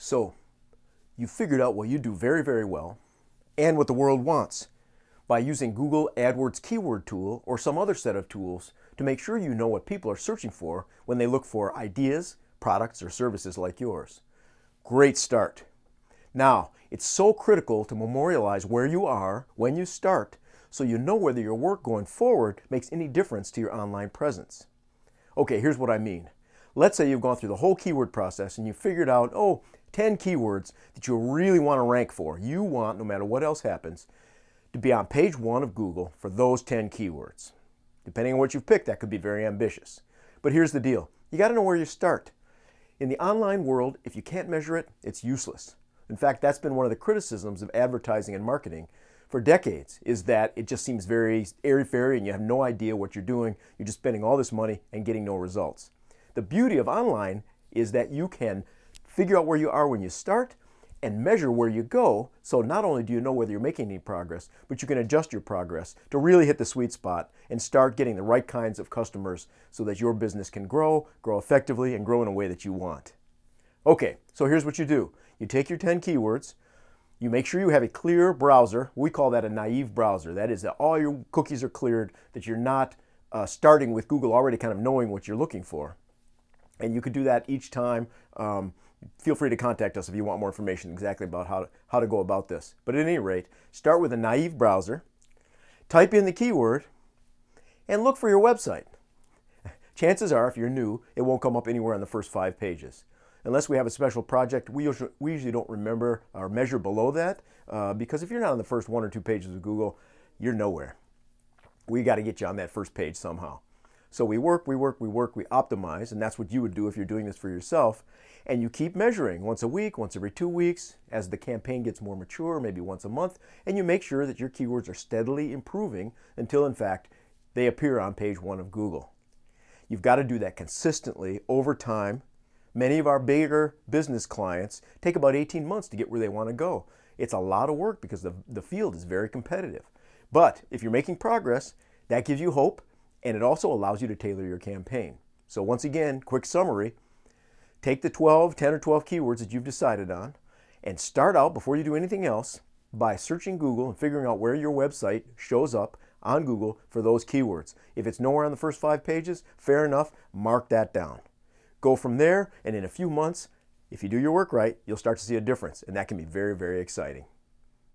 So you figured out what you do very, very well and what the world wants by using Google AdWords keyword tool or some other set of tools to make sure you know what people are searching for when they look for ideas, products, or services like yours. Great start. Now, it's so critical to memorialize where you are when you start so you know whether your work going forward makes any difference to your online presence. Okay, here's what I mean. Let's say you've gone through the whole keyword process and you figured out, 10 keywords that you really want to rank for. You want, no matter what else happens, to be on page 1 of Google for those 10 keywords. Depending on what you've picked, that could be very ambitious. But here's the deal. You got to know where you start. In the online world, if you can't measure it, it's useless. In fact, that's been one of the criticisms of advertising and marketing for decades, is that it just seems very airy-fairy and you have no idea what you're doing. You're just spending all this money and getting no results. The beauty of online is that you can figure out where you are when you start and measure where you go, so not only do you know whether you're making any progress, but you can adjust your progress to really hit the sweet spot and start getting the right kinds of customers so that your business can grow effectively, and grow in a way that you want. Okay, so here's what you do. You take your 10 keywords, you make sure you have a clear browser. We call that a naive browser. That is that all your cookies are cleared, that you're not starting with Google already kind of knowing what you're looking for. And you could do that each time. Feel free to contact us if you want more information exactly about how to go about this. But at any rate, start with a naive browser, type in the keyword, and look for your website. Chances are, if you're new, it won't come up anywhere on the first 5 pages. Unless we have a special project, we usually don't remember or measure below that, because if you're not on the first 1 or 2 pages of Google, you're nowhere. We got to get you on that first page somehow. So we work, we optimize, and that's what you would do if you're doing this for yourself. And you keep measuring once a week, once every 2 weeks, as the campaign gets more mature, maybe once a month, and you make sure that your keywords are steadily improving until, in fact, they appear on page 1 of Google. You've got to do that consistently over time. Many of our bigger business clients take about 18 months to get where they want to go. It's a lot of work because the field is very competitive. But if you're making progress, that gives you hope, and it also allows you to tailor your campaign. So once again, quick summary. Take the 10 or 12 keywords that you've decided on and start out, before you do anything else, by searching Google and figuring out where your website shows up on Google for those keywords. If it's nowhere on the first 5 pages, fair enough, mark that down. Go from there, and in a few months, if you do your work right, you'll start to see a difference, and that can be very, very exciting.